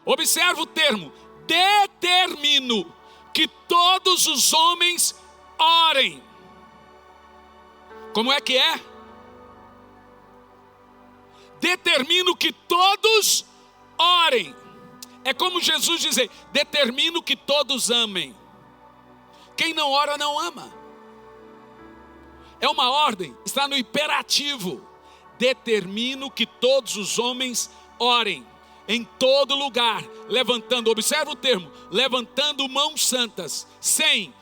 Observa o termo, determino que todos os homens orem. Como é que é? Determino que todos orem. É como Jesus dizer, determino que todos amem. Quem não ora não ama. É uma ordem, está no imperativo. Determino que todos os homens orem. Em todo lugar, levantando, observa o termo, levantando mãos santas, sem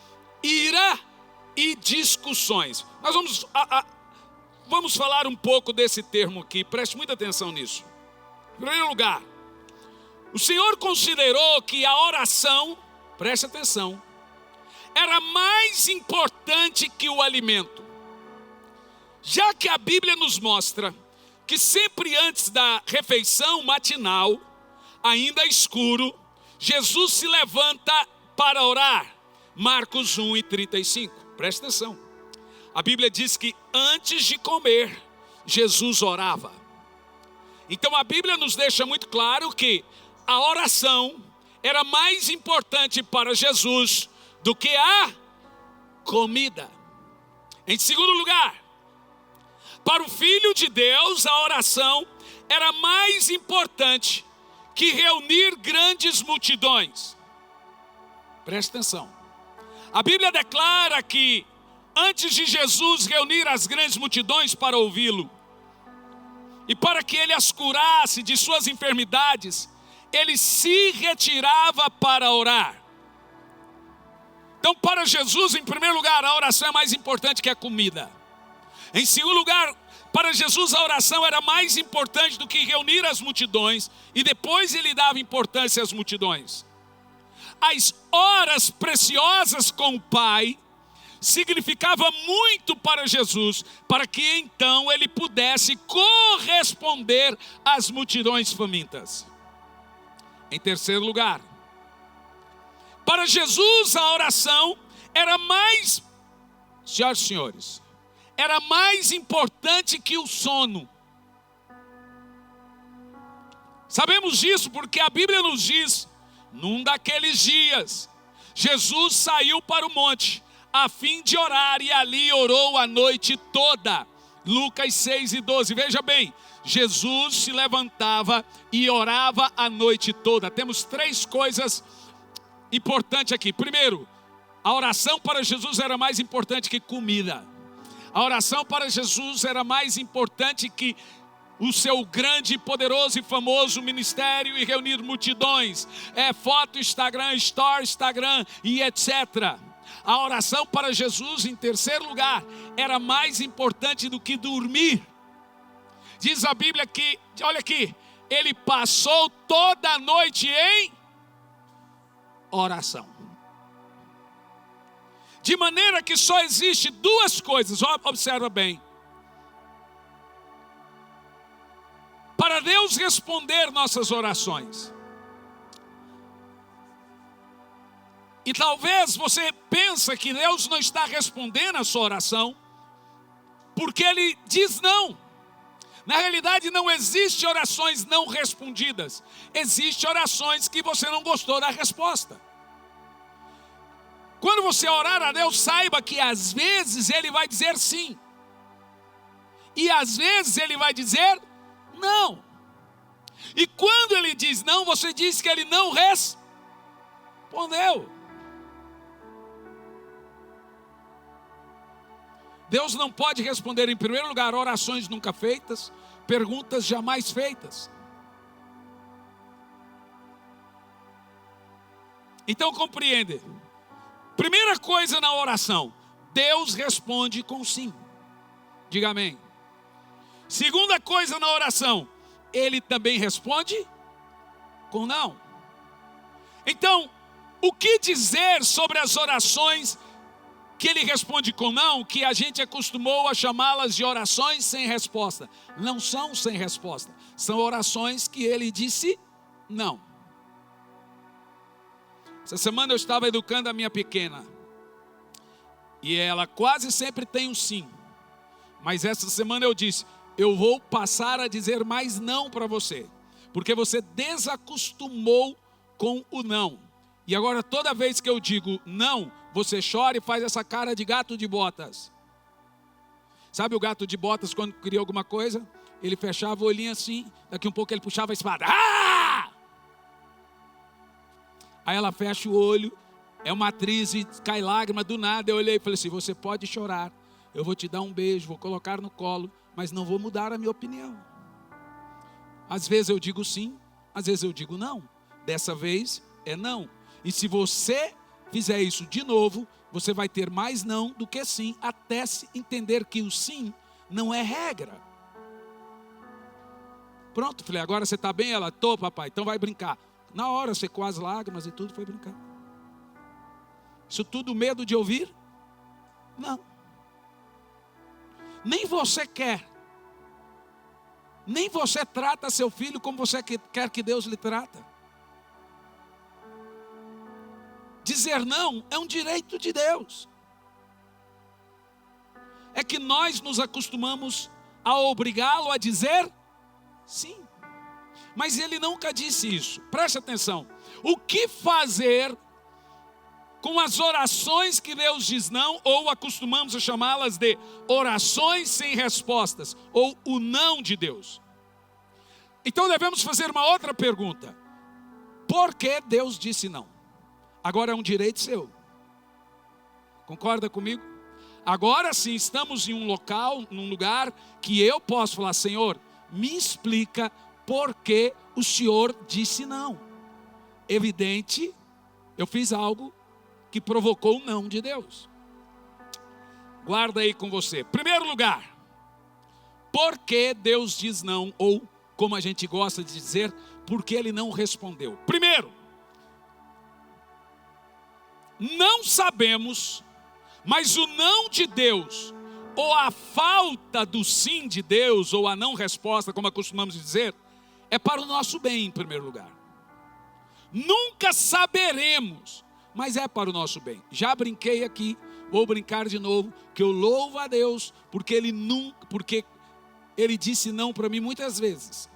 ira e discussões. Nós vamos falar um pouco desse termo aqui, preste muita atenção nisso. Em primeiro lugar, o Senhor considerou que a oração, preste atenção, era mais importante que o alimento. Já que a Bíblia nos mostra que sempre antes da refeição matinal, ainda escuro, Jesus se levanta para orar. Marcos 1:35, presta atenção. A Bíblia diz que antes de comer, Jesus orava. Então a Bíblia nos deixa muito claro que a oração era mais importante para Jesus do que a comida. Em segundo lugar, para o Filho de Deus, a oração era mais importante que reunir grandes multidões. Presta atenção. A Bíblia declara que antes de Jesus reunir as grandes multidões para ouvi-lo, e para que ele as curasse de suas enfermidades, ele se retirava para orar. Então, para Jesus, em primeiro lugar, a oração é mais importante que a comida. Em segundo lugar, para Jesus a oração era mais importante do que reunir as multidões, e depois ele dava importância às multidões. As horas preciosas com o Pai significava muito para Jesus, para que então ele pudesse corresponder às multidões famintas. Em terceiro lugar, para Jesus a oração era mais, senhoras e senhores, era mais importante que o sono. Sabemos disso porque a Bíblia nos diz, num daqueles dias, Jesus saiu para o monte, a fim de orar, e ali orou a noite toda. Lucas 6:12, veja bem, Jesus se levantava e orava a noite toda. Temos três coisas importantes aqui. Primeiro, a oração para Jesus era mais importante que comida. A oração para Jesus era mais importante que o seu grande, poderoso e famoso ministério e reunir multidões. Foto, Instagram, Story, Instagram e etc. A oração para Jesus, em terceiro lugar, era mais importante do que dormir. Diz a Bíblia que, olha aqui, ele passou toda a noite em oração. De maneira que só existe duas coisas, observa bem. Para Deus responder nossas orações. E talvez você pense que Deus não está respondendo a sua oração, porque Ele diz não. Na realidade não existe orações não respondidas. Existem orações que você não gostou da resposta. Quando você orar a Deus, saiba que às vezes Ele vai dizer sim. E às vezes Ele vai dizer não. E quando Ele diz não, você diz que Ele não respondeu. Deus não pode responder, em primeiro lugar, orações nunca feitas, perguntas jamais feitas. Então compreende. Primeira coisa na oração, Deus responde com sim. Diga amém. Segunda coisa na oração, Ele também responde com não. Então, o que dizer sobre as orações que Ele responde com não, que a gente acostumou a chamá-las de orações sem resposta? Não são sem resposta, são orações que Ele disse não. Essa semana eu estava educando a minha pequena, e ela quase sempre tem um sim, mas essa semana eu disse, eu vou passar a dizer mais não para você, Porque você desacostumou com o não. E agora toda vez que eu digo não, você chora e faz essa cara de gato de botas. Sabe o gato de botas quando queria alguma coisa? Ele fechava o olhinho assim, daqui um pouco ele puxava a espada. Ah! Aí ela fecha o olho, é uma atriz e cai lágrima do nada. Eu olhei e falei assim, você pode chorar, eu vou te dar um beijo, vou colocar no colo, mas não vou mudar a minha opinião. Às vezes eu digo sim, às vezes eu digo não. Dessa vez é não. E se você fizer isso de novo, você vai ter mais não do que sim, até se entender que o sim não é regra. Pronto, falei, agora você está bem? Ela, tô papai, então vai brincar. Na hora, secou as lágrimas e tudo, foi brincar. Isso tudo medo de ouvir? Não. Nem você quer. Nem você trata seu filho como você quer que Deus lhe trata. Dizer não é um direito de Deus. É que nós nos acostumamos a obrigá-lo a dizer sim. Mas ele nunca disse isso. Preste atenção. O que fazer com as orações que Deus diz não, ou acostumamos a chamá-las de orações sem respostas, ou o não de Deus? Então devemos fazer uma outra pergunta. Por que Deus disse não? Agora é um direito seu. Concorda comigo? Agora sim, estamos em um local, num lugar que eu posso falar, Senhor, me explica por que o Senhor disse não. Evidente, eu fiz algo que provocou o não de Deus. Guarda aí com você. Primeiro lugar, por que Deus diz não? Ou, como a gente gosta de dizer, por que Ele não respondeu? Primeiro, não sabemos, mas o não de Deus, ou a falta do sim de Deus, ou a não resposta, como acostumamos dizer, é para o nosso bem em primeiro lugar. Nunca saberemos, mas é para o nosso bem. Já brinquei aqui, vou brincar de novo, que eu louvo a Deus, porque Ele disse não para mim muitas vezes.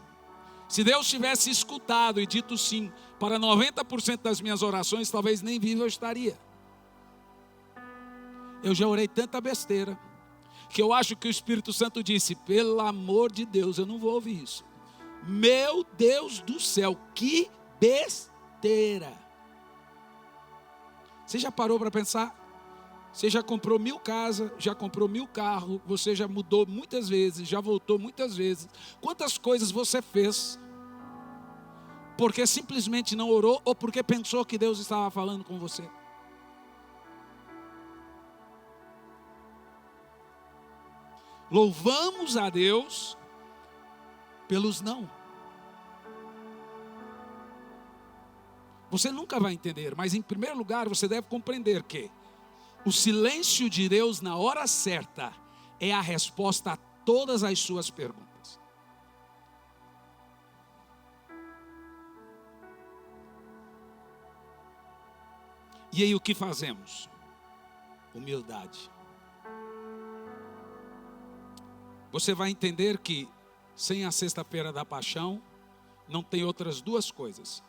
Se Deus tivesse escutado e dito sim para 90% das minhas orações, talvez nem vivo eu estaria. Eu já orei tanta besteira, que eu acho que o Espírito Santo disse, pelo amor de Deus, eu não vou ouvir isso. Meu Deus do céu, que besteira. Você já parou para pensar? Você já comprou 1000 casas, já comprou 1000 carros, você já mudou muitas vezes, já voltou muitas vezes. Quantas coisas você fez porque simplesmente não orou ou porque pensou que Deus estava falando com você? Louvamos a Deus pelos não. Você nunca vai entender, mas em primeiro lugar você deve compreender que o silêncio de Deus na hora certa é a resposta a todas as suas perguntas. E aí o que fazemos? Humildade. Você vai entender que sem a sexta-feira da paixão não tem outras duas coisas.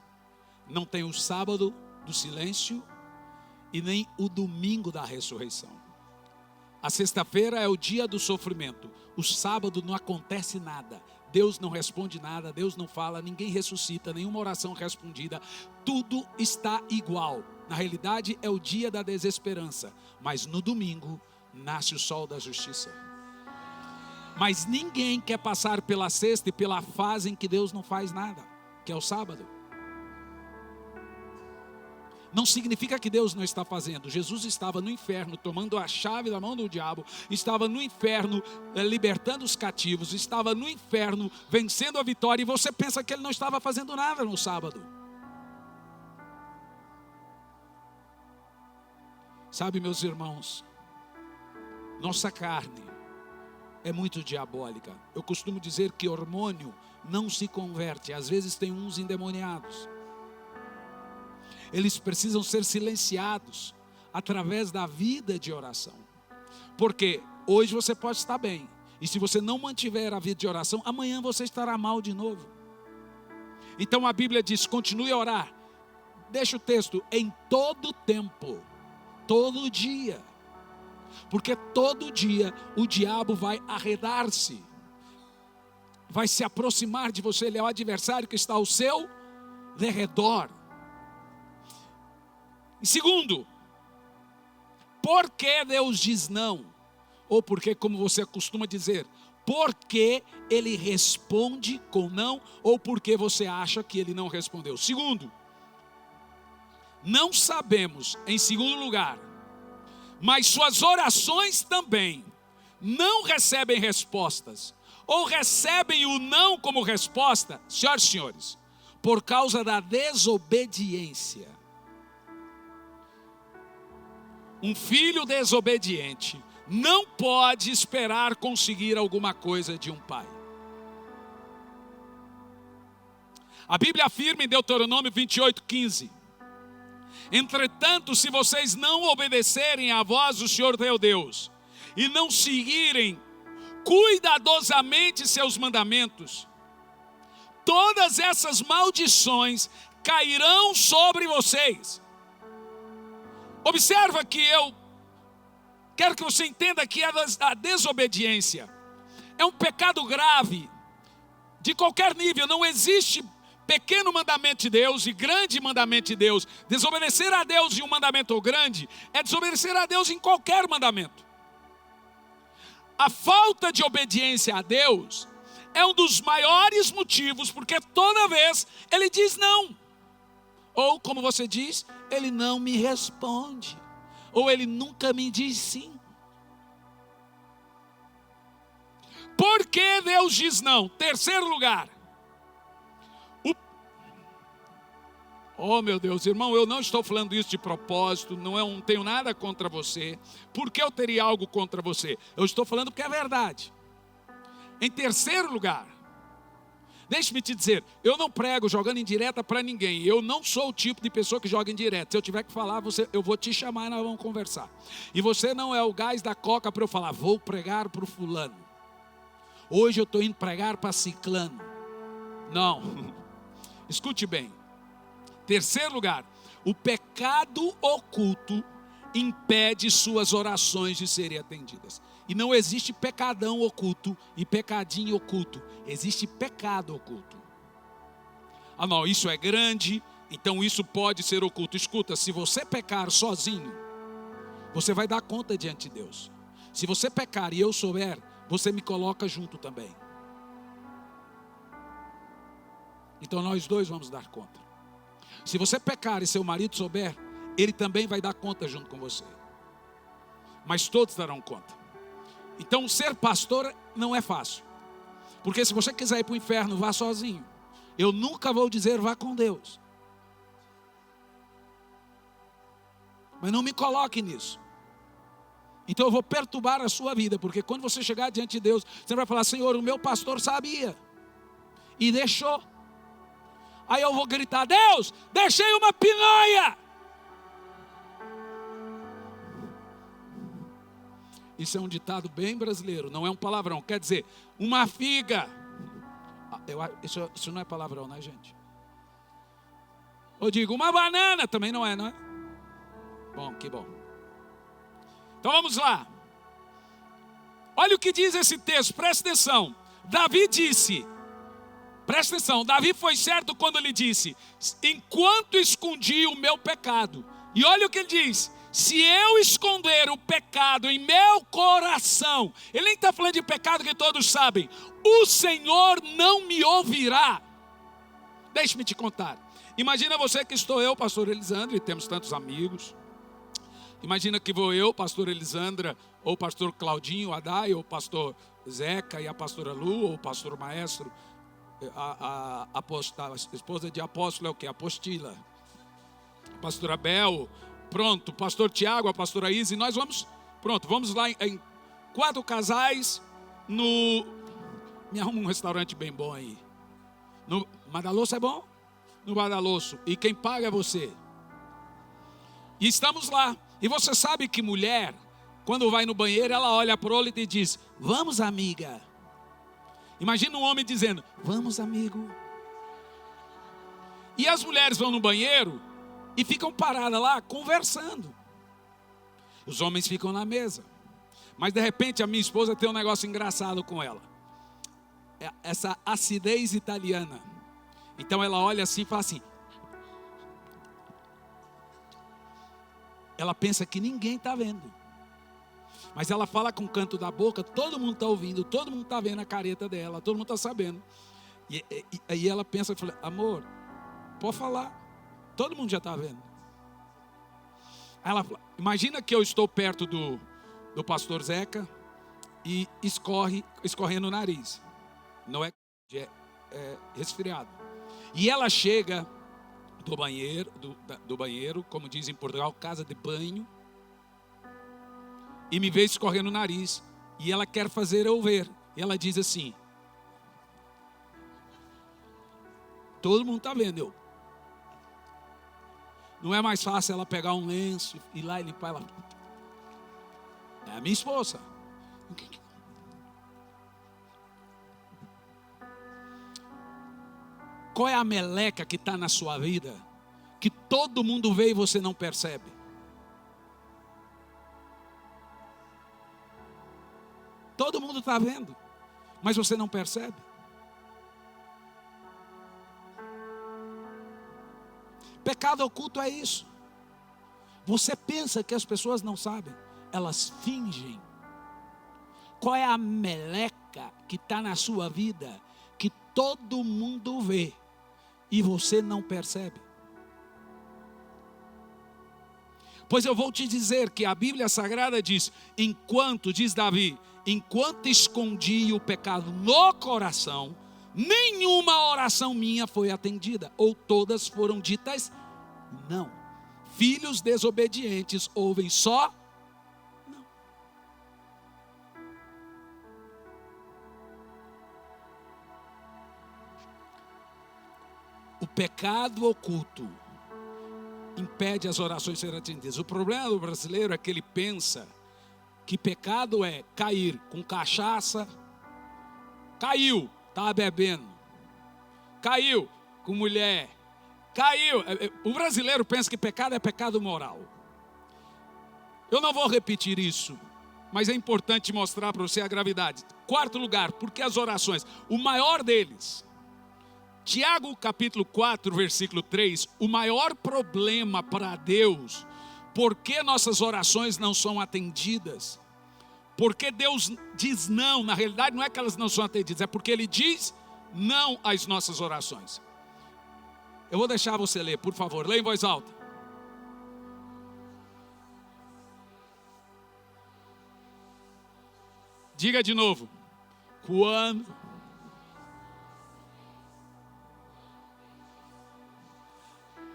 Não tem o sábado do silêncio e nem o domingo da ressurreição. A sexta-feira é o dia do sofrimento. O sábado não acontece nada. Deus não responde nada, Deus não fala, ninguém ressuscita, nenhuma oração respondida. Tudo está igual. Na realidade é o dia da desesperança. Mas no domingo nasce o sol da justiça. Mas ninguém quer passar pela sexta e pela fase em que Deus não faz nada, que é o sábado. Não significa que Deus não está fazendo. Jesus estava no inferno, tomando a chave da mão do diabo, estava no inferno, libertando os cativos, estava no inferno, vencendo a vitória, e você pensa que Ele não estava fazendo nada no sábado. Sabe, meus irmãos, nossa carne é muito diabólica. Eu costumo dizer que hormônio não se converte. Às vezes tem uns endemoniados. Eles precisam ser silenciados através da vida de oração. Porque hoje você pode estar bem. E se você não mantiver a vida de oração, amanhã você estará mal de novo. Então a Bíblia diz, continue a orar. Deixa o texto, em todo tempo, todo dia. Porque todo dia o diabo vai arredar-se, vai se aproximar de você. Ele é o adversário que está ao seu derredor. E segundo, por que Deus diz não? Ou porque, como você costuma dizer, porque Ele responde com não, ou porque você acha que Ele não respondeu. Segundo, não sabemos, em segundo lugar, mas suas orações também não recebem respostas, ou recebem o não como resposta, senhoras e senhores, por causa da desobediência. Um filho desobediente não pode esperar conseguir alguma coisa de um pai. A Bíblia afirma em Deuteronômio 28:15: entretanto, se vocês não obedecerem à voz do Senhor teu Deus, e não seguirem cuidadosamente seus mandamentos, todas essas maldições cairão sobre vocês. Observa que eu quero que você entenda que a desobediência é um pecado grave, de qualquer nível. Não existe pequeno mandamento de Deus e grande mandamento de Deus. Desobedecer a Deus em um mandamento grande é desobedecer a Deus em qualquer mandamento. A falta de obediência a Deus é um dos maiores motivos, porque toda vez Ele diz não. Ou, como você diz, Ele não me responde. Ou Ele nunca me diz sim. Por que Deus diz não? Terceiro lugar. Oh meu Deus, irmão, eu não estou falando isso de propósito, não tenho nada contra você. Por que eu teria algo contra você? Eu estou falando porque é verdade. Em terceiro lugar, deixe-me te dizer, eu não prego jogando indireta para ninguém. Eu não sou o tipo de pessoa que joga indireta. Se eu tiver que falar, eu vou te chamar e nós vamos conversar. E você não é o gás da coca para eu falar, vou pregar para o fulano. Hoje eu estou indo pregar para ciclano. Não, escute bem. Terceiro lugar, o pecado oculto impede suas orações de serem atendidas. E não existe pecadão oculto e pecadinho oculto. Existe pecado oculto. Ah não, isso é grande, então isso pode ser oculto. Escuta, se você pecar sozinho, você vai dar conta diante de Deus. Se você pecar e eu souber, você me coloca junto também. Então nós dois vamos dar conta. Se você pecar e seu marido souber, ele também vai dar conta junto com você. Mas todos darão conta. Então ser pastor não é fácil. Porque se você quiser ir para o inferno, vá sozinho. Eu nunca vou dizer vá com Deus. Mas não me coloque nisso. Então eu vou perturbar a sua vida. Porque quando você chegar diante de Deus, você vai falar, Senhor, o meu pastor sabia. E deixou. Aí eu vou gritar, Deus, deixei uma pinonha. Isso é um ditado bem brasileiro, não é um palavrão. Quer dizer, uma figa. Isso não é palavrão, né, gente? Eu digo, uma banana, também não é, não é? Bom, que bom. Então vamos lá. Olha o que diz esse texto, presta atenção. Davi disse... Presta atenção, Davi foi certo quando ele disse, enquanto escondi o meu pecado. E olha o que ele diz, se eu esconder o pecado em meu coração, ele nem está falando de pecado que todos sabem, o Senhor não me ouvirá. Deixe-me te contar. Imagina você que estou eu, pastor Elisandro, e temos tantos amigos. Imagina que vou eu, pastor Elisandra, ou pastor Claudinho, Adai, ou pastor Zeca e a pastora Lu, ou pastor Maestro. A esposa de apóstolo é o que? Apostila. Pastora Bel, pronto, pastor Tiago, a pastora Isa, e nós vamos, pronto, vamos lá em 4 casais me arruma um restaurante bem bom aí. No Madaloso é bom? No Madaloso. E quem paga é você. E estamos lá. E você sabe que mulher, quando vai no banheiro, ela olha para o olho e diz, vamos amiga. Imagina um homem dizendo, vamos amigo. E as mulheres vão no banheiro e ficam paradas lá conversando. Os homens ficam na mesa. Mas de repente a minha esposa tem um negócio engraçado com ela. Essa acidez italiana. Então ela olha assim e fala assim. Ela pensa que ninguém está vendo. Mas ela fala com o canto da boca, todo mundo está ouvindo, todo mundo está vendo a careta dela, todo mundo está sabendo. E aí ela pensa, amor, pode falar, todo mundo já está vendo. Ela fala, imagina que eu estou perto do pastor Zeca e escorrendo no nariz. Não é resfriado. E ela chega do banheiro, como diz em Portugal, casa de banho, e me vê escorrendo no nariz, e ela quer fazer eu ver, e ela diz assim, todo mundo está vendo, não é mais fácil ela pegar um lenço, ir lá e limpar, ela, é a minha esposa. Qual é a meleca que está na sua vida, que todo mundo vê e você não percebe? Todo mundo está vendo, mas você não percebe. Pecado oculto é isso. Você pensa que as pessoas não sabem, elas fingem. Qual é a meleca que está na sua vida, que todo mundo vê e você não percebe? Pois eu vou te dizer que a Bíblia Sagrada diz, diz Davi, enquanto escondi o pecado no coração, nenhuma oração minha foi atendida, ou todas foram ditas não. Filhos desobedientes ouvem só não. O pecado oculto impede as orações serem atendidas. O problema do brasileiro é que ele pensa que pecado é cair com cachaça, caiu, estava bebendo, caiu com mulher, caiu. O brasileiro pensa que pecado é pecado moral. Eu não vou repetir isso, mas é importante mostrar para você a gravidade. Quarto lugar, porque as orações, o maior deles, Tiago capítulo 4, versículo 3, o maior problema para Deus, por que nossas orações não são atendidas? Porque Deus diz não, na realidade não é que elas não são atendidas, é porque Ele diz não às nossas orações. Eu vou deixar você ler, por favor, leia em voz alta. Diga de novo. Quando?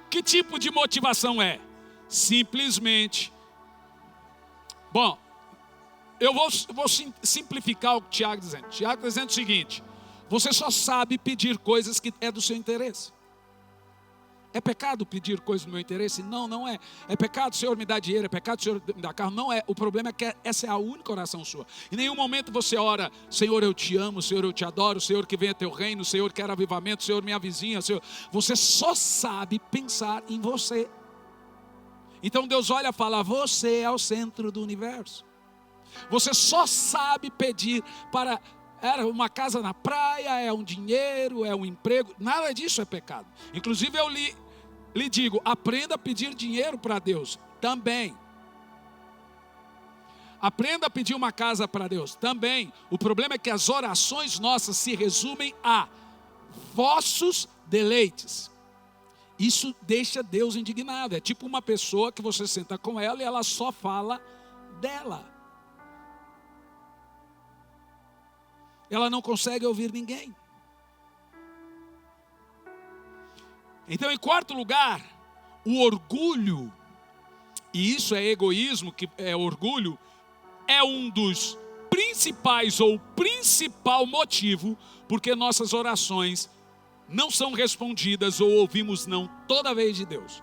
Que tipo de motivação é? Simplesmente. Bom, eu vou simplificar o que Tiago está dizendo. Tiago está dizendo o seguinte: você só sabe pedir coisas que é do seu interesse. É pecado pedir coisas do meu interesse? Não, não é. É pecado o Senhor me dá dinheiro, é pecado o Senhor me dá carro? Não é. O problema é que essa é a única oração sua. Em nenhum momento você ora, Senhor eu te amo, Senhor eu te adoro, Senhor que venha teu reino, Senhor quero avivamento, Senhor minha vizinha, Senhor. Você só sabe pensar em você. Então Deus olha e fala, você é o centro do universo. Você só sabe pedir para uma casa na praia, é um dinheiro, é um emprego. Nada disso é pecado. Inclusive eu lhe digo, aprenda a pedir dinheiro para Deus também. Aprenda a pedir uma casa para Deus também. O problema é que as orações nossas se resumem a vossos deleites. Isso deixa Deus indignado. É tipo uma pessoa que você senta com ela e ela só fala dela. Ela não consegue ouvir ninguém. Então, em quarto lugar, o orgulho, e isso é egoísmo, que é orgulho, é um dos principais ou principal motivo porque nossas orações não são respondidas ou ouvimos não toda vez de Deus.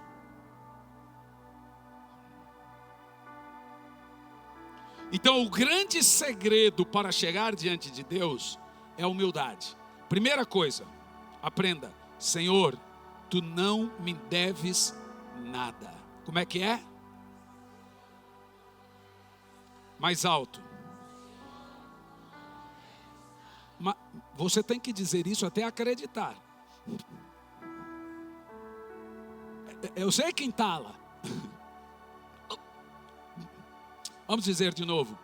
Então o grande segredo para chegar diante de Deus é a humildade. Primeira coisa, aprenda, Senhor, tu não me deves nada. Como é que é? Mais alto. Mas você tem que dizer isso até acreditar. Eu sei que entala. Vamos dizer de novo.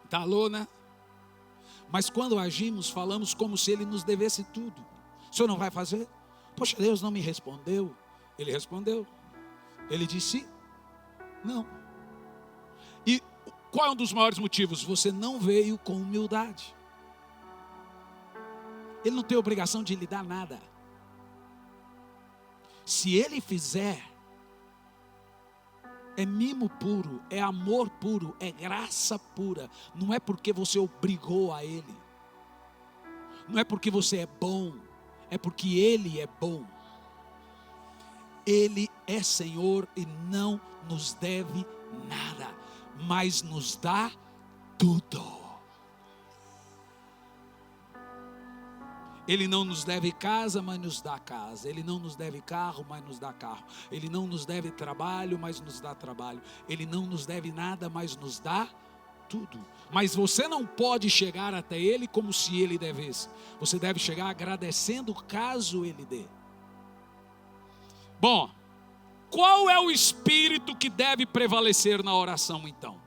Entalou, né? Mas quando agimos, falamos como se Ele nos devesse tudo. O senhor não vai fazer? Poxa, Deus não me respondeu. Ele respondeu. Ele disse não. E qual é um dos maiores motivos? Você não veio com humildade. Ele não tem obrigação de lhe dar nada. Se Ele fizer, é mimo puro, é amor puro, é graça pura. Não é porque você obrigou a Ele. Não é porque você é bom, é porque Ele é bom. Ele é Senhor e não nos deve nada, mas nos dá tudo. Ele não nos deve casa, mas nos dá casa. Ele não nos deve carro, mas nos dá carro. Ele não nos deve trabalho, mas nos dá trabalho. Ele não nos deve nada, mas nos dá tudo. Mas você não pode chegar até Ele como se Ele devesse. Você deve chegar agradecendo caso Ele dê. Bom, qual é o espírito que deve prevalecer na oração então?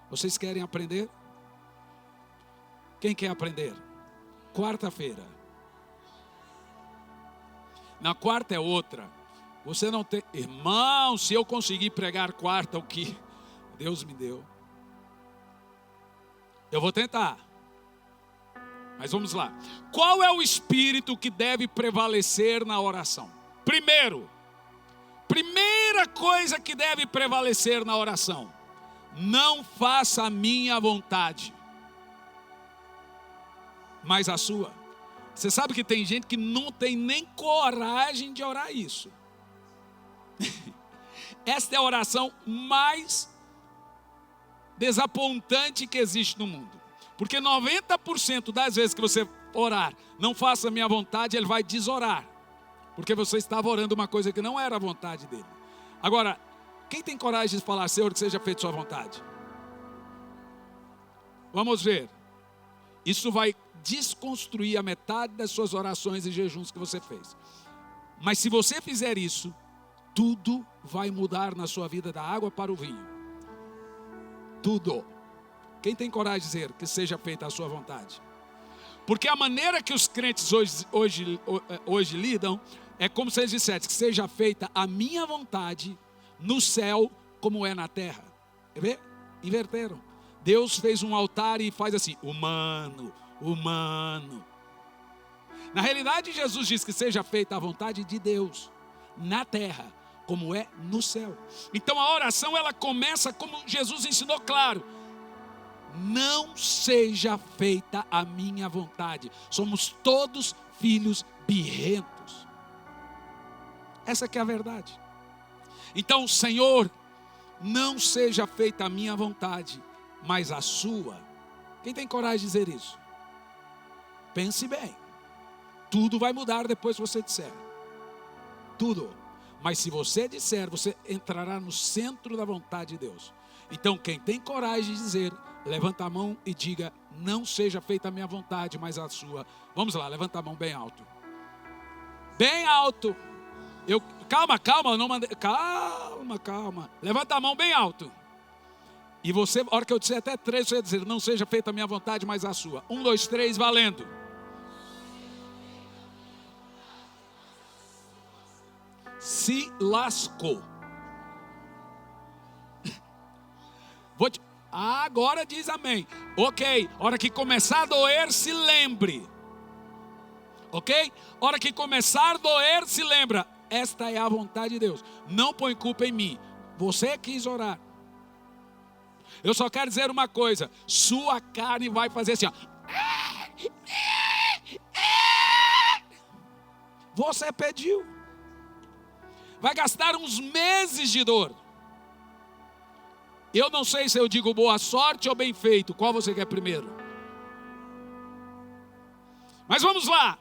Vocês querem aprender? Quem quer aprender? Quarta-feira. Na quarta é outra. Você não tem... Irmão, se eu conseguir pregar quarta o que Deus me deu, eu vou tentar. Mas vamos lá. Qual é o espírito que deve prevalecer na oração? Primeira coisa que deve prevalecer na oração: não faça a minha vontade, mas a sua. Você sabe que tem gente que não tem nem coragem de orar isso. Esta é a oração mais desapontante que existe no mundo. Porque 90% das vezes que você orar, não faça a minha vontade, ele vai desorar. Porque você estava orando uma coisa que não era a vontade dele. Agora, quem tem coragem de falar, Senhor, que seja feita sua vontade? Vamos ver. Isso vai desconstruir a metade das suas orações e jejuns que você fez. Mas se você fizer isso, tudo vai mudar na sua vida, da água para o vinho. Tudo. Quem tem coragem de dizer que seja feita a sua vontade? Porque a maneira que os crentes hoje lidam é como se eles dissessem que seja feita a minha vontade no céu como é na terra. Quer ver? Inverteram. Deus fez um altar e faz assim, humano. Na realidade, Jesus diz que seja feita a vontade de Deus na terra, como é no céu. Então a oração, ela começa como Jesus ensinou, claro: não seja feita a minha vontade. Somos todos filhos birrentos. Essa que é a verdade. Então, Senhor, não seja feita a minha vontade, mas a sua. Quem tem coragem de dizer isso? Pense bem. Tudo vai mudar depois que você disser. Tudo. Mas se você disser, você entrará no centro da vontade de Deus. Então, quem tem coragem de dizer, levanta a mão e diga: não seja feita a minha vontade, mas a sua. Vamos lá, levanta a mão bem alto. Bem alto. Calma, não mandei. Calma. Levanta a mão bem alto. E você, a hora que eu disser até 3, você vai dizer: não seja feita a minha vontade, mas a sua. 1, 2, 3, valendo. Se lascou. Agora diz amém. Ok, hora que começar a doer, se lembre. Ok? Hora que começar a doer, se lembra. Esta é a vontade de Deus. Não põe culpa em mim. Você quis orar. Eu só quero dizer uma coisa: sua carne vai fazer assim, ó. Você pediu. Vai gastar uns meses de dor. Eu não sei se eu digo boa sorte ou bem feito. Qual você quer primeiro? Mas vamos lá.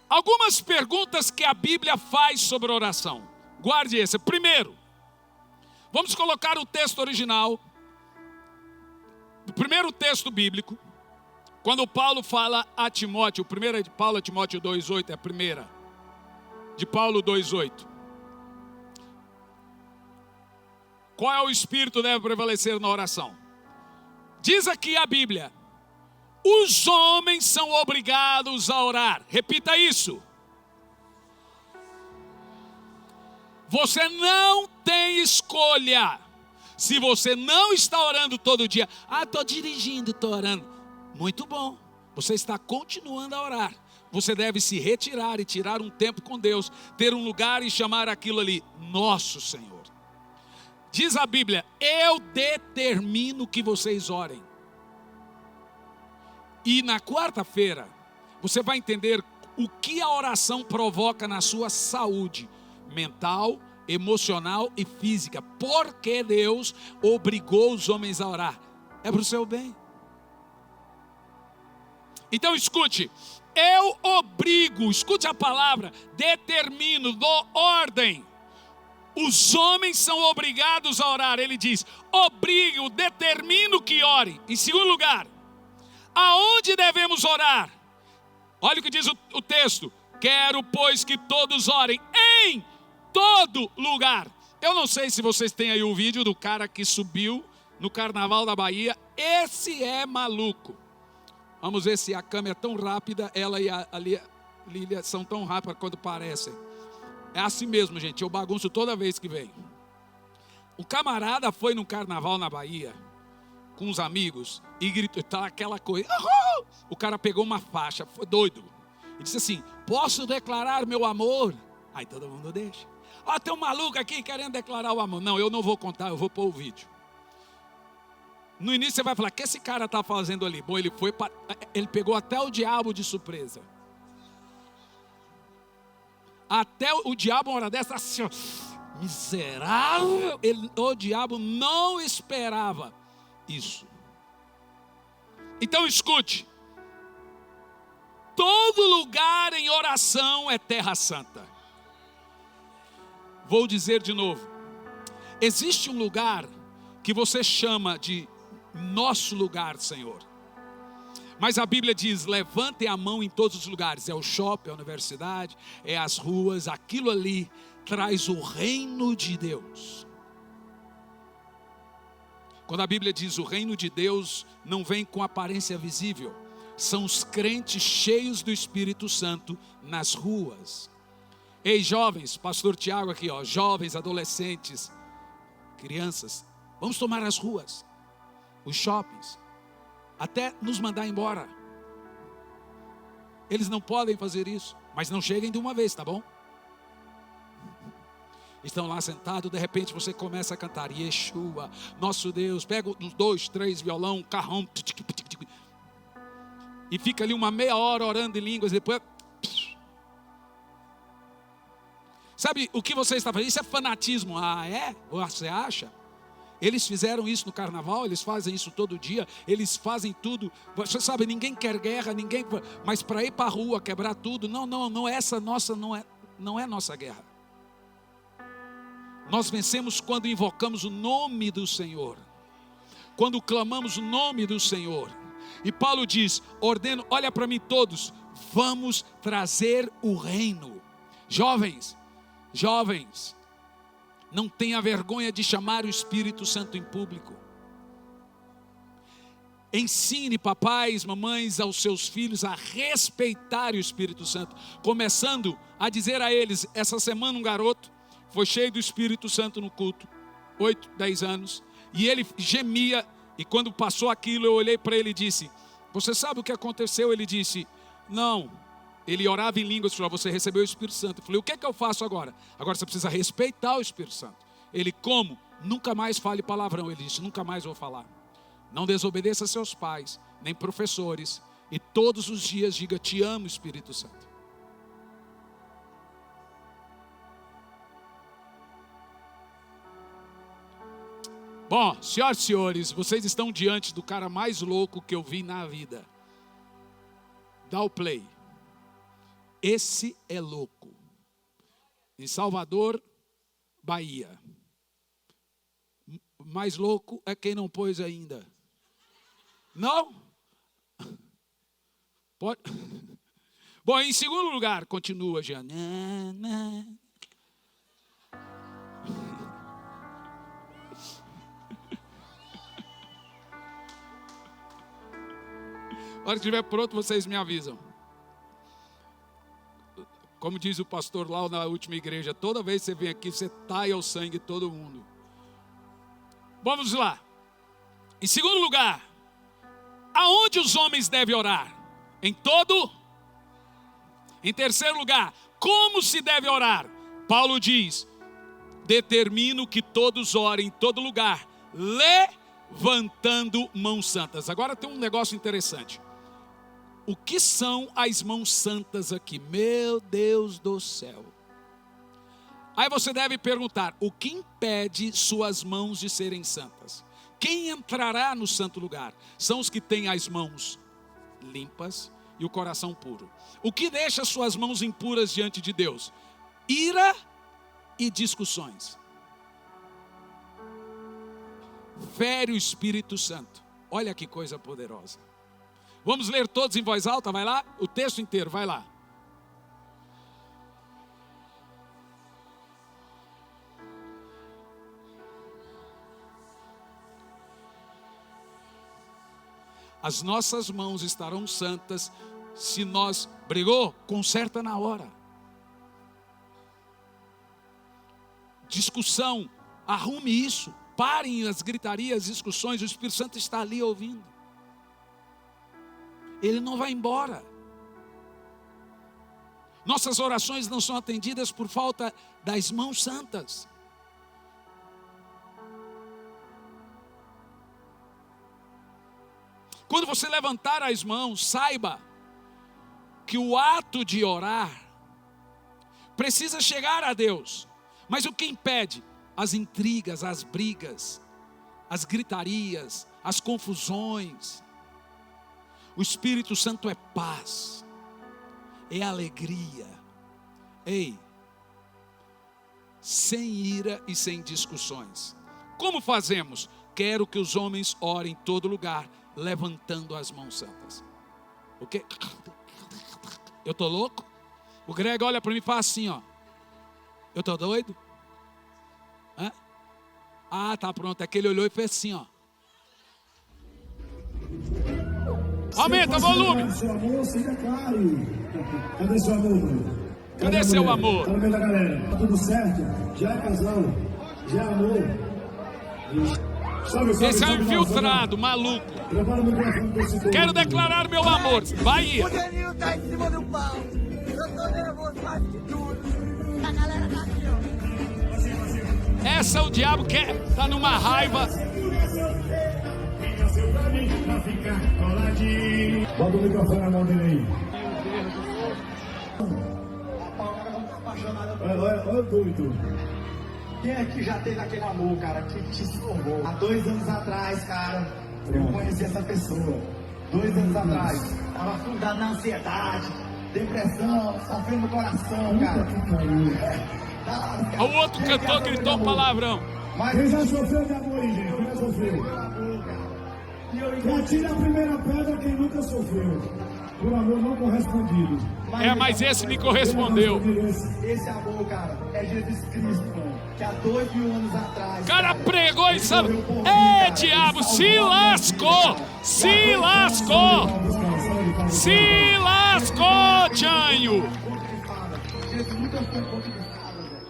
Algumas perguntas que a Bíblia faz sobre oração. Guarde esse. Primeiro, vamos colocar o texto original. O primeiro texto bíblico. Quando Paulo fala a Timóteo. O primeiro é de Paulo a Timóteo 2,8. É a primeira. De Paulo 2,8. Qual é o espírito que deve prevalecer na oração? Diz aqui a Bíblia: os homens são obrigados a orar. Repita isso. Você não tem escolha. Se você não está orando todo dia, estou dirigindo, estou orando. Muito bom, você está continuando a orar. Você deve se retirar e tirar um tempo com Deus, ter um lugar e chamar aquilo ali nosso Senhor. Diz a Bíblia: eu determino que vocês orem. E na quarta-feira, você vai entender o que a oração provoca na sua saúde mental, emocional e física. Porque Deus obrigou os homens a orar. É para o seu bem. Então escute, eu obrigo, escute a palavra, determino, dou ordem. Os homens são obrigados a orar. Ele diz, obrigo, determino que orem. Em segundo lugar, aonde devemos orar? Olha o que diz o texto. Quero, pois, que todos orem em todo lugar. Eu não sei se vocês têm aí o vídeo do cara que subiu no Carnaval da Bahia. Esse é maluco. Vamos ver se a câmera é tão rápida. Ela e a Lília são tão rápidas quanto parecem. É assim mesmo, gente. Eu bagunço toda vez que venho. O camarada foi no Carnaval na Bahia com os amigos e gritou, tá aquela coisa. Uhul! O cara pegou uma faixa, foi doido. E disse assim, posso declarar meu amor? Aí todo mundo deixa. Ó, tem um maluco aqui querendo declarar o amor. Não, eu não vou contar, eu vou pôr o vídeo. No início você vai falar, o que esse cara está fazendo ali? Bom, ele pegou até o diabo de surpresa. Até o diabo, uma hora dessa, assim, ó, miserável. O diabo não esperava isso. Então escute. Todo lugar em oração é terra santa. Vou dizer de novo. Existe um lugar que você chama de nosso lugar, Senhor. Mas a Bíblia diz, levantem a mão em todos os lugares. É o shopping, é a universidade, é as ruas. Aquilo ali traz o reino de Deus. Quando a Bíblia diz o reino de Deus não vem com aparência visível. São os crentes cheios do Espírito Santo nas ruas. Ei, jovens, pastor Tiago aqui, ó, jovens, adolescentes, crianças, vamos tomar as ruas, os shoppings, até nos mandar embora. Eles não podem fazer isso, mas não cheguem de uma vez, tá bom? Estão lá sentados, de repente você começa a cantar Yeshua, nosso Deus, pega uns 2, 3 violão, carrão, e fica ali uma meia hora orando em línguas, depois... Sabe o que você está fazendo? Isso é fanatismo. Ah, é? Você acha? Eles fizeram isso no carnaval, eles fazem isso todo dia, eles fazem tudo. Você sabe, ninguém quer guerra, mas para ir para a rua, quebrar tudo, não, essa nossa não é nossa guerra. Nós vencemos quando invocamos o nome do Senhor, quando clamamos o nome do Senhor. E Paulo diz, ordeno, olha para mim todos, vamos trazer o reino. Jovens, não tenha vergonha de chamar o Espírito Santo em público. Ensine papais, mamães aos seus filhos a respeitar o Espírito Santo. Começando a dizer a eles, essa semana um garoto foi cheio do Espírito Santo no culto, 8, 10 anos, e ele gemia, e quando passou aquilo eu olhei para ele e disse, você sabe o que aconteceu? Ele disse, não. Ele orava em línguas e falou, você recebeu o Espírito Santo. Eu falei, o que é que eu faço agora? Agora você precisa respeitar o Espírito Santo. Ele, como? Nunca mais fale palavrão. Ele disse, nunca mais vou falar. Não desobedeça seus pais, nem professores. E todos os dias diga, te amo, Espírito Santo. Bom, senhoras e senhores, vocês estão diante do cara mais louco que eu vi na vida. Dá o play. Esse é louco. Em Salvador, Bahia. Mais louco é quem não pôs ainda. Não? Pode? Bom, em segundo lugar, continua, Jean. A hora que estiver pronto, vocês me avisam. Como diz o pastor lá na última igreja, toda vez que você vem aqui, você taia o sangue de todo mundo. Vamos lá. Em segundo lugar, aonde os homens devem orar? Em todo? Em terceiro lugar, como se deve orar? Paulo diz, determino que todos orem em todo lugar, levantando mãos santas. Agora tem um negócio interessante. O que são as mãos santas aqui? Meu Deus do céu. Aí você deve perguntar, o que impede suas mãos de serem santas? Quem entrará no santo lugar? São os que têm as mãos limpas e o coração puro. O que deixa suas mãos impuras diante de Deus? Ira e discussões. Fere o Espírito Santo. Olha que coisa poderosa. Vamos ler todos em voz alta, vai lá? O texto inteiro, vai lá. As nossas mãos estarão santas se nós brigou, conserta na hora. Discussão, arrume isso. Parem as gritarias, as discussões, o Espírito Santo está ali ouvindo. Ele não vai embora. Nossas orações não são atendidas por falta das mãos santas. Quando você levantar as mãos, saiba que o ato de orar precisa chegar a Deus. Mas o que impede? As intrigas, as brigas, as gritarias, as confusões. O Espírito Santo é paz, é alegria. Ei, sem ira e sem discussões. Como fazemos? Quero que os homens orem em todo lugar, levantando as mãos santas. O quê? Eu estou louco? O Greg olha para mim e fala assim, ó. Eu estou doido? Hã? Ah, tá pronto. É que ele olhou e fez assim, ó. Aumenta o volume. Seu amor, seja claro. Cadê seu amor? Cadê seu amor? Tá no meio da galera. Tá tudo certo? Já é casal? Já é amor? Esse é um infiltrado, maluco. Prepara o microfone pra esse povo. Quero declarar meu amor. Bahia. O Danilo tá em cima do pau. Eu tô nervoso mais que tudo. A galera tá aqui, ó. Essa o diabo quer. Tá numa raiva. Bota o microfone na mão dele aí. Olha o doido. Quem aqui já teve aquele amor, cara, que te se formou? Há 2 anos atrás, cara, eu conheci essa pessoa. 2 anos atrás, tava afundado na ansiedade, depressão, sofrendo no coração, cara. O outro cantor gritou um palavrão. Quem já sofreu de amor aí, gente? Quem já sofreu? Atira a primeira pedra quem nunca sofreu. Por amor não correspondido. Mas esse me correspondeu. Esse amor, cara, é Jesus Cristo, mano. Que há 2000 anos atrás. O cara pregou e sabe. Ei, diabo, se lascou! Se lascou! Se lascou, Tchanho! Jesus nunca foi contra de fada, velho.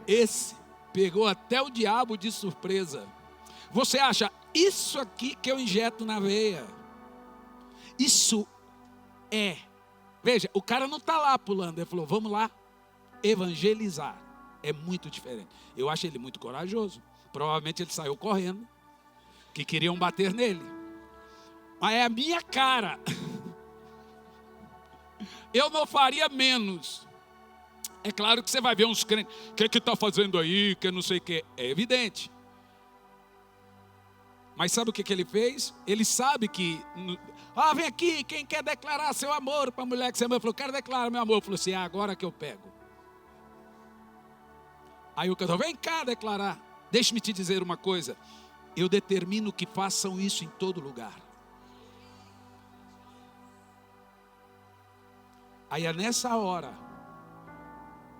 Esse pegou até o diabo de surpresa. Você acha, isso aqui que eu injeto na veia, isso é. Veja, o cara não está lá pulando, ele falou, vamos lá evangelizar. É muito diferente. Eu acho ele muito corajoso. Provavelmente ele saiu correndo, que queriam bater nele. Mas é a minha cara. Eu não faria menos. É claro que você vai ver uns crentes, o que está fazendo aí, que não sei o que. É evidente. Mas sabe o que ele fez? Ele sabe que... vem aqui, quem quer declarar seu amor para a mulher que você ama? Ele falou, quero declarar meu amor. Ele falou assim, agora que eu pego. Aí o cantor, vem cá declarar. Deixe-me te dizer uma coisa. Eu determino que façam isso em todo lugar. Aí é nessa hora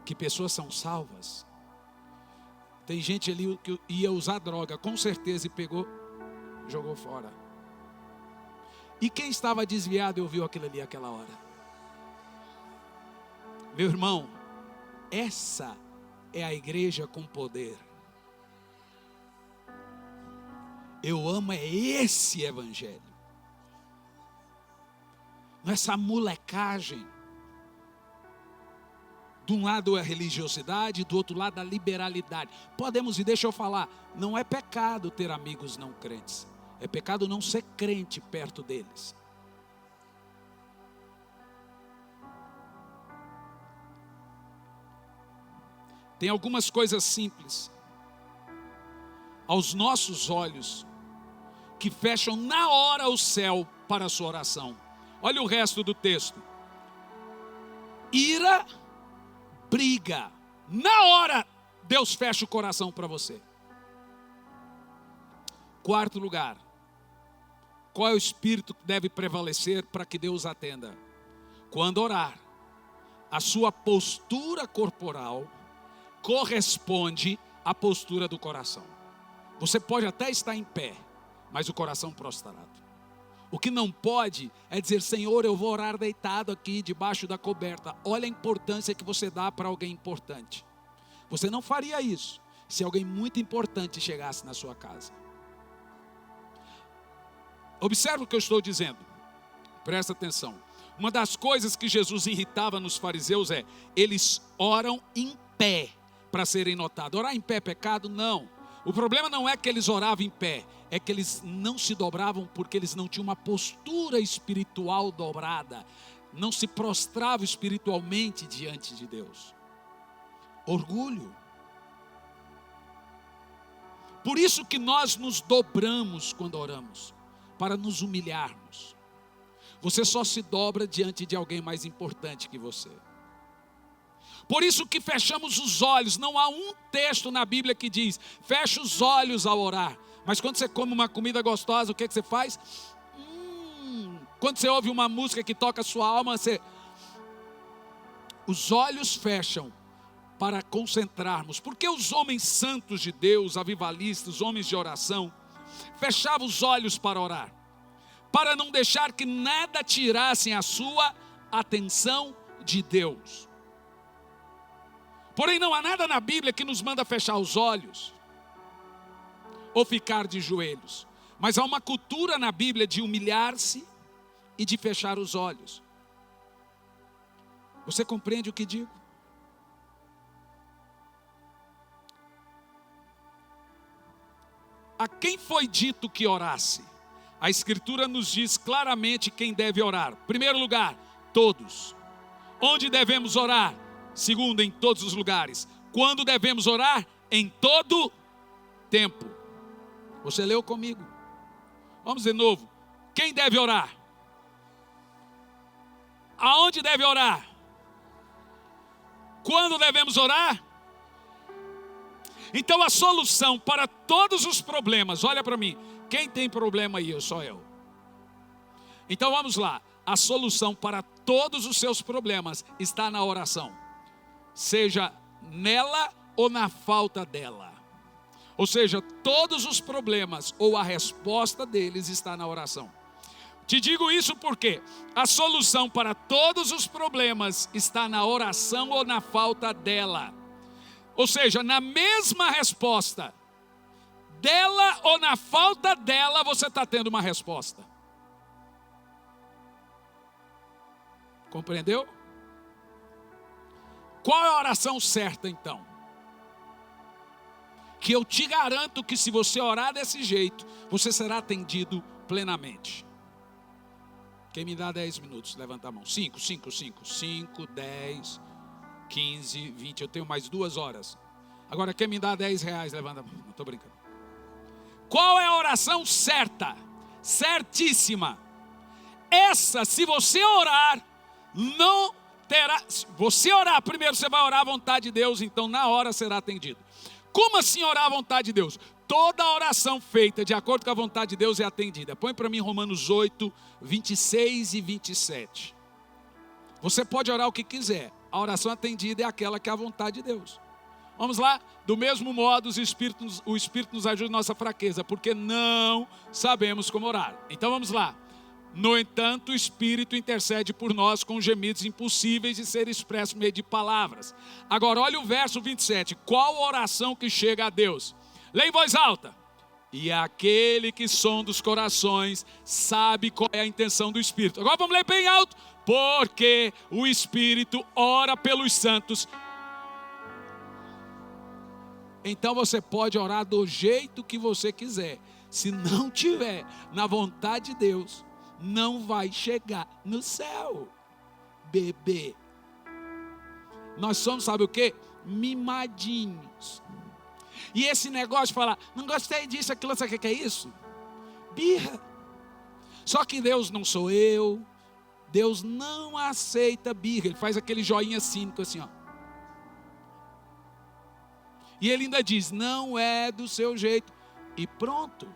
que pessoas são salvas. Tem gente ali que ia usar droga, com certeza, e pegou, jogou fora. E quem estava desviado e ouviu aquilo ali aquela hora? Meu irmão, essa é a igreja com poder. Eu amo esse evangelho. Não é essa molecagem. De um lado é a religiosidade, do outro lado a liberalidade. Podemos, e deixa eu falar, não é pecado ter amigos não crentes. É pecado não ser crente perto deles. Tem algumas coisas simples, aos nossos olhos, que fecham na hora o céu para a sua oração. Olha o resto do texto. Ira, briga, na hora Deus fecha o coração para você. Quarto lugar, qual é o espírito que deve prevalecer para que Deus atenda? Quando orar, a sua postura corporal corresponde à postura do coração. Você pode até estar em pé, mas o coração prostrado. O que não pode é dizer, Senhor, eu vou orar deitado aqui debaixo da coberta. Olha a importância que você dá para alguém importante. Você não faria isso se alguém muito importante chegasse na sua casa. Observe o que eu estou dizendo. Presta atenção. Uma das coisas que Jesus irritava nos fariseus é, eles oram em pé para serem notados. Orar em pé é pecado? Não. O problema não é que eles oravam em pé, é que eles não se dobravam porque eles não tinham uma postura espiritual dobrada, não se prostravam espiritualmente diante de Deus. Orgulho. Por isso que nós nos dobramos quando oramos, para nos humilharmos. Você só se dobra diante de alguém mais importante que você. Por isso que fechamos os olhos. Não há um texto na Bíblia que diz, fecha os olhos ao orar. Mas quando você come uma comida gostosa, o que você faz? Quando você ouve uma música que toca a sua alma, os olhos fecham para concentrarmos. Porque os homens santos de Deus, avivalistas, homens de oração, fechavam os olhos para orar, para não deixar que nada tirasse a sua atenção de Deus. Porém, não há nada na Bíblia que nos manda fechar os olhos ou ficar de joelhos. Mas há uma cultura na Bíblia de humilhar-se e de fechar os olhos. Você compreende o que digo? A quem foi dito que orasse? A Escritura nos diz claramente quem deve orar. Primeiro lugar, todos. Onde devemos orar? Segundo, em todos os lugares. Quando devemos orar? Em todo tempo. Você leu comigo? Vamos de novo. Quem deve orar? Aonde deve orar? Quando devemos orar? Então a solução para todos os problemas, olha para mim, quem tem problema aí? Só eu. Então vamos lá, a solução para todos os seus problemas está na oração. Seja nela ou na falta dela. Ou seja, todos os problemas ou a resposta deles está na oração. Te digo isso porque a solução para todos os problemas está na oração ou na falta dela. Ou seja, na mesma resposta dela ou na falta dela, você está tendo uma resposta. Compreendeu? Qual é a oração certa então? Que eu te garanto que se você orar desse jeito, você será atendido plenamente. Quem me dá 10 minutos? Levanta a mão. 5, 10, 15, 20. Eu tenho mais 2 horas. Agora quem me dá 10 reais? Levanta a mão. Não estou brincando. Qual é a oração certa? Certíssima. Essa, se você orar, não terá. Se você orar, primeiro você vai orar à vontade de Deus, então na hora será atendido. Como assim orar à vontade de Deus? Toda oração feita de acordo com a vontade de Deus é atendida. Põe para mim Romanos 8, 26 e 27. Você pode orar o que quiser. A oração atendida é aquela que é a vontade de Deus. Vamos lá? Do mesmo modo, o Espírito nos ajuda em nossa fraqueza, porque não sabemos como orar. Então vamos lá. No entanto, o Espírito intercede por nós com gemidos impossíveis de ser expressos por meio de palavras. Agora, olha o verso 27. Qual oração que chega a Deus? Lê em voz alta. E aquele que sonda os corações sabe qual é a intenção do Espírito. Agora vamos ler bem alto. Porque o Espírito ora pelos santos. Então você pode orar do jeito que você quiser. Se não tiver na vontade de Deus, não vai chegar no céu, bebê. Nós somos, sabe o quê? Mimadinhos. E esse negócio de falar, não gostei disso, aquilo, sabe o que é isso? Birra. Só que Deus não sou eu. Deus não aceita birra. Ele faz aquele joinha cínico assim, ó. E ele ainda diz, não é do seu jeito. E pronto.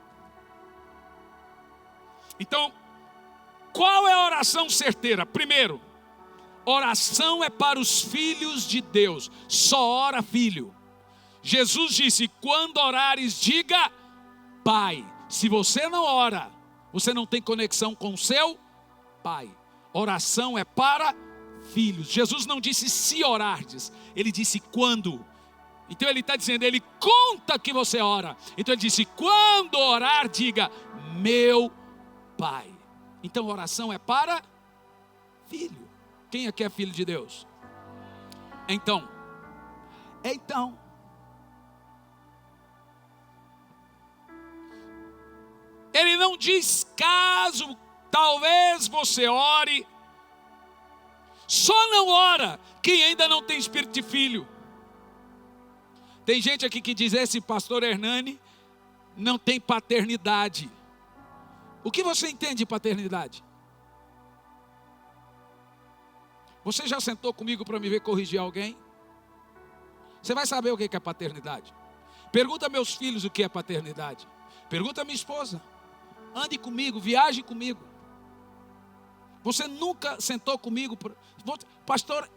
Então, qual é a oração certeira? Primeiro, oração é para os filhos de Deus. Só ora filho. Jesus disse, quando orares, diga Pai. Se você não ora, você não tem conexão com o seu Pai. Oração é para filhos. Jesus não disse se orardes, ele disse quando. Então ele está dizendo, ele conta que você ora. Então ele disse, quando orar, diga meu Pai. Então oração é para filho. Quem aqui é filho de Deus? Então. Ele não diz caso talvez você ore. Só não ora quem ainda não tem espírito de filho. Tem gente aqui que diz, esse pastor Hernani não tem paternidade. O que você entende de paternidade? Você já sentou comigo para me ver corrigir alguém? Você vai saber o que é paternidade. Pergunta a meus filhos o que é paternidade. Pergunta a minha esposa. Ande comigo, viaje comigo. Você nunca sentou comigo. Pastor,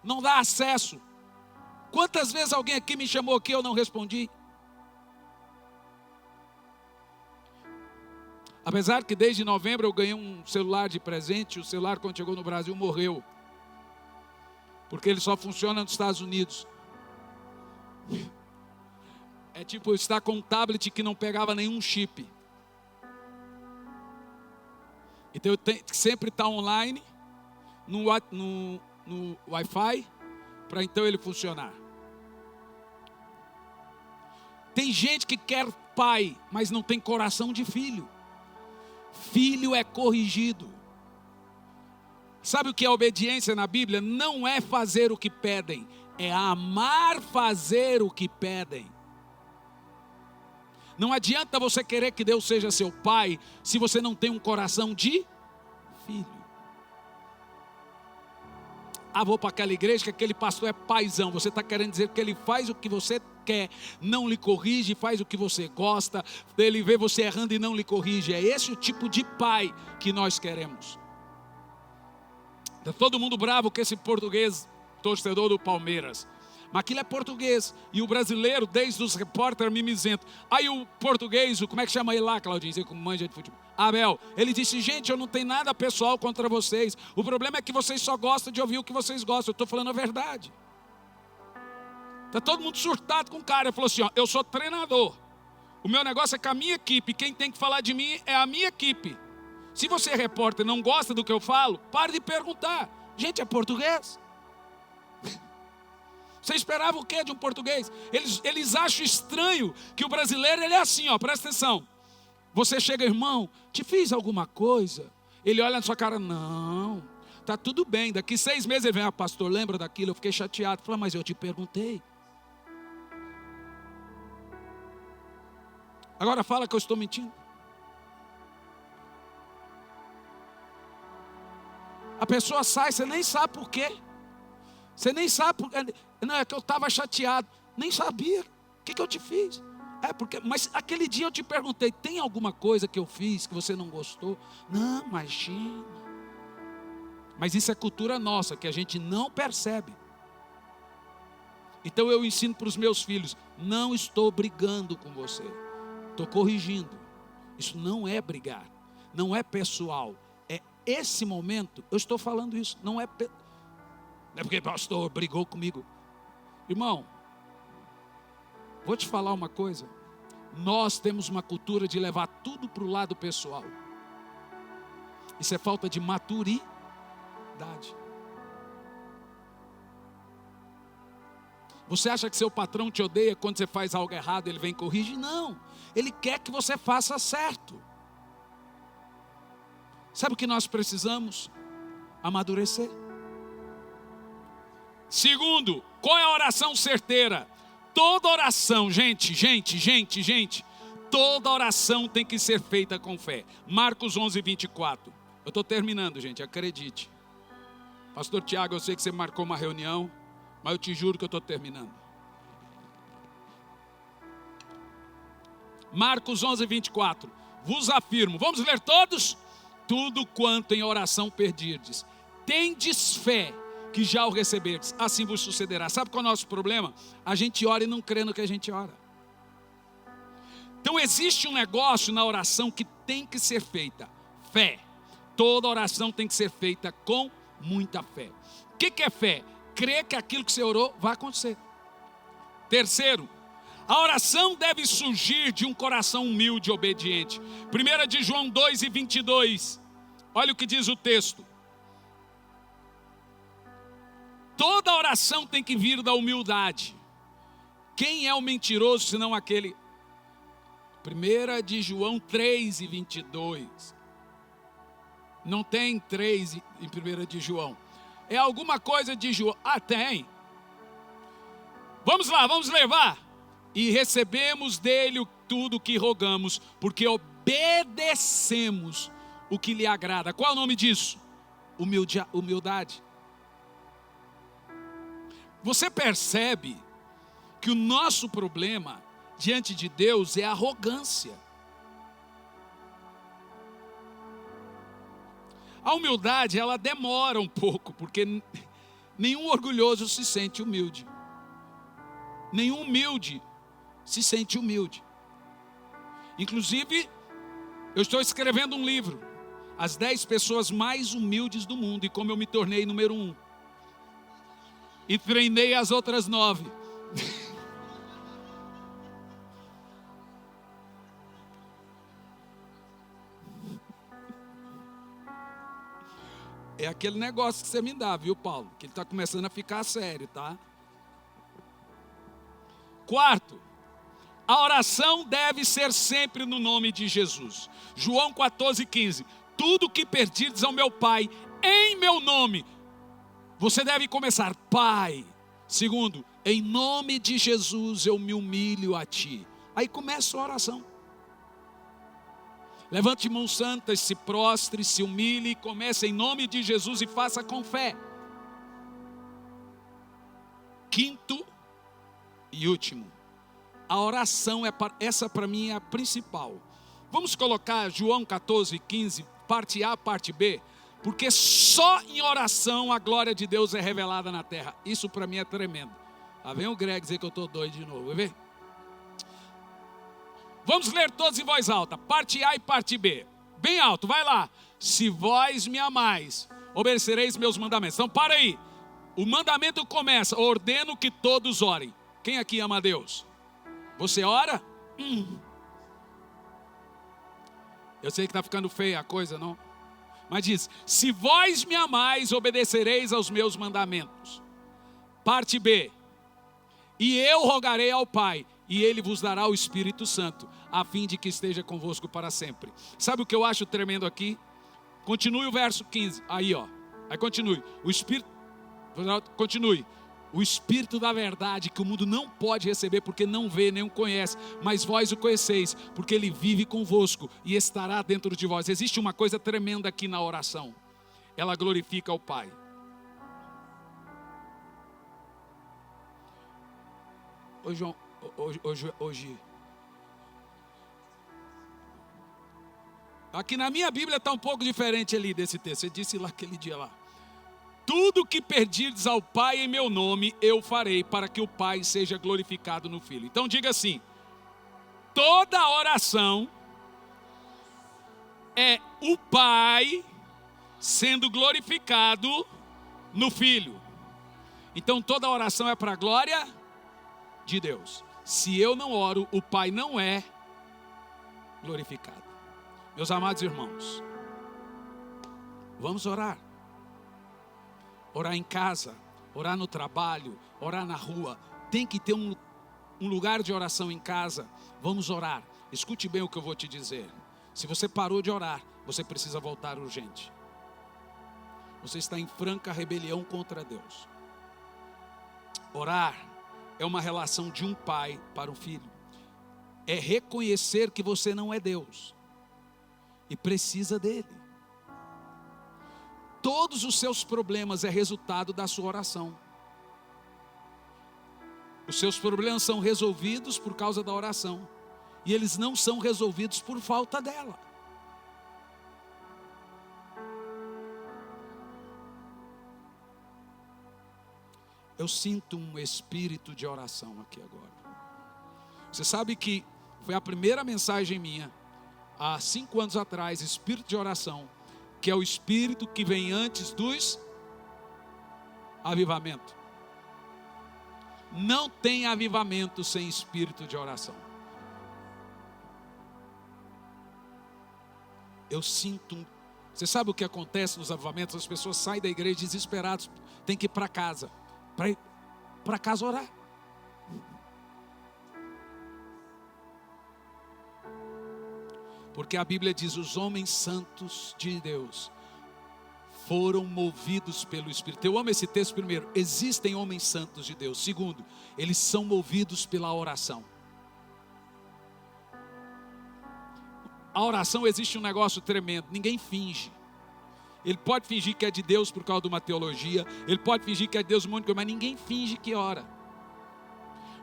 não dá acesso. Quantas vezes alguém aqui me chamou aqui e eu não respondi? Apesar que desde novembro eu ganhei um celular de presente. O celular quando chegou no Brasil morreu. Porque ele só funciona nos Estados Unidos. É tipo estar com um tablet que não pegava nenhum chip. Então eu tenho que sempre estar online no Wi-Fi para então ele funcionar. Tem gente que quer pai, mas não tem coração de filho. Filho é corrigido. Sabe o que é obediência na Bíblia? Não é fazer o que pedem, é amar fazer o que pedem. Não adianta você querer que Deus seja seu pai se você não tem um coração de filho. Ah, vou para aquela igreja que aquele pastor é paizão. Você está querendo dizer que ele faz o que você quer, não lhe corrige, faz o que você gosta. Ele vê você errando e não lhe corrige. É esse o tipo de pai que nós queremos. Está todo mundo bravo com esse português torcedor do Palmeiras. Mas aquilo é português. E o brasileiro, desde os repórteres mimizentos. Aí o português, como é que chama ele lá, Claudinho? Você como manja de futebol. Abel, ele disse, gente, eu não tenho nada pessoal contra vocês. O problema é que vocês só gostam de ouvir o que vocês gostam. Eu estou falando a verdade. Está todo mundo surtado com o cara. Ele falou assim, ó, eu sou treinador. O meu negócio é com a minha equipe. Quem tem que falar de mim é a minha equipe. Se você é repórter e não gosta do que eu falo, pare de perguntar. Gente, é português. Você esperava o que de um português? Eles acham estranho que o brasileiro ele é assim, ó, presta atenção. Você chega, irmão, te fiz alguma coisa? Ele olha na sua cara, não, tá tudo bem. Daqui 6 meses ele vem, pastor, lembra daquilo? Eu fiquei chateado. Fala, mas eu te perguntei. Agora fala que eu estou mentindo. A pessoa sai, você nem sabe por quê. Você nem sabe por quê. Não, é que eu estava chateado. Nem sabia. O que eu te fiz? Mas aquele dia eu te perguntei, tem alguma coisa que eu fiz que você não gostou? Não, imagina. Mas isso é cultura nossa, que a gente não percebe. Então eu ensino para os meus filhos, não estou brigando com você. Estou corrigindo. Isso não é brigar. Não é pessoal. É esse momento, eu estou falando isso. Não é porque o pastor brigou comigo. Irmão, vou te falar uma coisa. Nós temos uma cultura de levar tudo para o lado pessoal. Isso é falta de maturidade. Você acha que seu patrão te odeia quando você faz algo errado, ele vem e corrige? Não, ele quer que você faça certo. Sabe o que nós precisamos? Amadurecer. Segundo, qual é a oração certeira? Toda oração, gente, toda oração tem que ser feita com fé. Marcos 11, 24. Eu estou terminando, gente, acredite. Pastor Tiago, eu sei que você marcou uma reunião, mas eu te juro que eu estou terminando. Marcos 11, 24. Vos afirmo, vamos ler todos? Tudo quanto em oração pedirdes, tendes fé que já o receberdes, assim vos sucederá. Sabe qual é o nosso problema? A gente ora e não crê no que a gente ora. Então existe um negócio na oração que tem que ser feita, fé. Toda oração tem que ser feita com muita fé. O que é fé? Crer que aquilo que você orou vai acontecer. Terceiro, a oração deve surgir de um coração humilde e obediente. 1 de João 2 e 22. Olha o que diz o texto. Toda oração tem que vir da humildade. Quem é o mentiroso senão aquele? 1 de João 3 e 22. Não tem 3 em 1 de João. É alguma coisa de João. Ah, tem. Vamos lá, vamos levar. E recebemos dele tudo o que rogamos, porque obedecemos o que lhe agrada. Qual é o nome disso? Humildade. Você percebe que o nosso problema diante de Deus é arrogância. A humildade, ela demora um pouco, porque nenhum orgulhoso se sente humilde. Nenhum humilde se sente humilde. Inclusive, eu estou escrevendo um livro, As 10 pessoas mais humildes do mundo, e como eu me tornei número 1. E treinei as outras 9. É aquele negócio que você me dá, viu, Paulo? Que ele está começando a ficar sério, tá? Quarto, a oração deve ser sempre no nome de Jesus. João 14, 15. Tudo que pedirdes ao meu Pai, em meu nome, você deve começar, Pai. Segundo, em nome de Jesus eu me humilho a Ti. Aí começa a oração. Levante mãos santas, se prostre, se humilhe, comece em nome de Jesus e faça com fé. Quinto e último, a oração, essa para mim é a principal. Vamos colocar João 14, 15, parte A, parte B. Porque só em oração a glória de Deus é revelada na terra. Isso para mim é tremendo. Lá vem o Greg dizer que eu estou doido de novo, vai ver? Vamos ler todos em voz alta, parte A e parte B. Bem alto, vai lá. Se vós me amais, obedecereis meus mandamentos. Então para aí. O mandamento começa, ordeno que todos orem. Quem aqui ama a Deus? Você ora? Eu sei que está ficando feia a coisa, não? Mas diz, se vós me amais, obedecereis aos meus mandamentos. Parte B. E eu rogarei ao Pai, e Ele vos dará o Espírito Santo, a fim de que esteja convosco para sempre. Sabe o que eu acho tremendo aqui? Continue o verso 15. Aí, ó. Aí continue. O Espírito... Continue. O Espírito da verdade, que o mundo não pode receber, porque não vê, nem o conhece, mas vós o conheceis, porque ele vive convosco e estará dentro de vós. Existe uma coisa tremenda aqui na oração. Ela glorifica o Pai. Ô João, hoje. Aqui na minha Bíblia está um pouco diferente ali desse texto. Você disse lá aquele dia lá. Tudo que pedirdes ao Pai em meu nome, eu farei, para que o Pai seja glorificado no Filho. Então diga assim: toda oração é o Pai sendo glorificado no Filho. Então toda oração é para a glória de Deus. Se eu não oro, o Pai não é glorificado. Meus amados irmãos, vamos orar. Orar em casa, orar no trabalho, orar na rua. Tem que ter um lugar de oração em casa. Vamos orar. Escute bem o que eu vou te dizer. Se você parou de orar, você precisa voltar urgente. Você está em franca rebelião contra Deus. Orar é uma relação de um pai para um filho. É reconhecer que você não é Deus e precisa dele. Todos os seus problemas é resultado da sua oração. Os seus problemas são resolvidos por causa da oração. E eles não são resolvidos por falta dela. Eu sinto um espírito de oração aqui agora. Você sabe que foi a primeira mensagem minha, há 5 anos atrás, espírito de oração, que é o espírito que vem antes dos avivamento. Não tem avivamento sem espírito de oração. Eu sinto, você sabe o que acontece nos avivamentos? As pessoas saem da igreja desesperadas, tem que ir para casa, para ir para casa orar. Porque a Bíblia diz: os homens santos de Deus foram movidos pelo Espírito. Eu amo esse texto. Primeiro, existem homens santos de Deus. Segundo, eles são movidos pela oração. A oração, existe um negócio tremendo. Ninguém finge. Ele pode fingir que é de Deus por causa de uma teologia. Ele pode fingir que é de Deus um monte de coisa, mas ninguém finge que ora.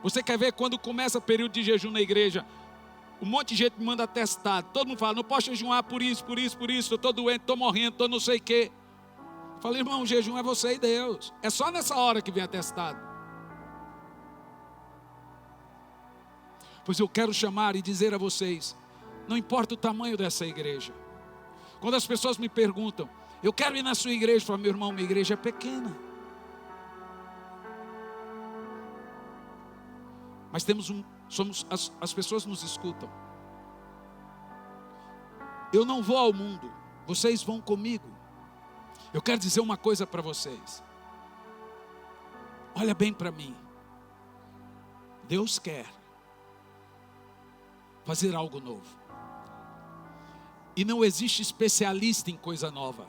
Você quer ver quando começa o período de jejum na igreja? Um monte de gente me manda atestado. Todo mundo fala: não posso jejuar por isso. Eu estou doente, estou morrendo, estou não sei o quê. Eu falei: irmão, o jejum é você e Deus. É só nessa hora que vem atestado. Pois eu quero chamar e dizer a vocês, não importa o tamanho dessa igreja. Quando as pessoas me perguntam: eu quero ir na sua igreja, eu falo: meu irmão, minha igreja é pequena. Mas as pessoas nos escutam. Eu não vou ao mundo, vocês vão comigo. Eu quero dizer uma coisa para vocês. Olha bem para mim. Deus quer fazer algo novo. E não existe especialista em coisa nova.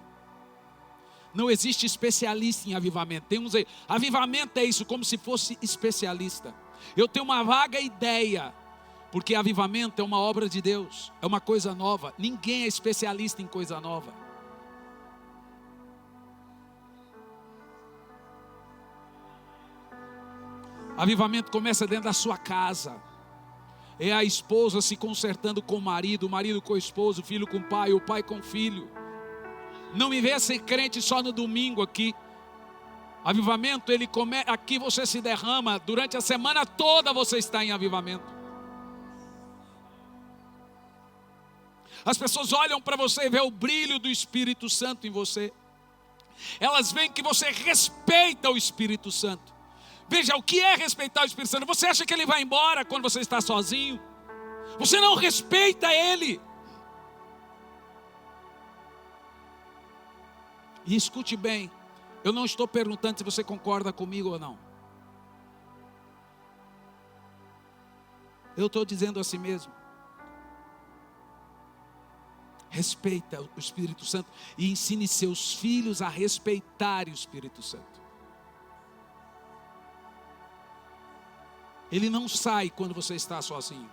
Não existe especialista em avivamento. Tem uns aí, avivamento é isso, como se fosse especialista. Eu tenho uma vaga ideia, porque avivamento é uma obra de Deus, é uma coisa nova. Ninguém é especialista em coisa nova. Avivamento começa dentro da sua casa. É a esposa se consertando com o marido com a esposa, o filho com o pai com o filho. Não me vê ser crente só no domingo aqui. Avivamento, aqui você se derrama, durante a semana toda você está em avivamento. As pessoas olham para você e vê o brilho do Espírito Santo em você. Elas veem que você respeita o Espírito Santo. Veja, o que é respeitar o Espírito Santo? Você acha que ele vai embora quando você está sozinho? Você não respeita ele. E escute bem, eu não estou perguntando se você concorda comigo ou não. Eu estou dizendo assim mesmo. Respeita o Espírito Santo e ensine seus filhos a respeitar o Espírito Santo. Ele não sai quando você está sozinho.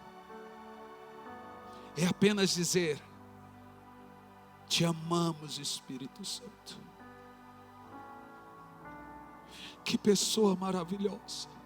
É apenas dizer: te amamos, Espírito Santo. Que pessoa maravilhosa.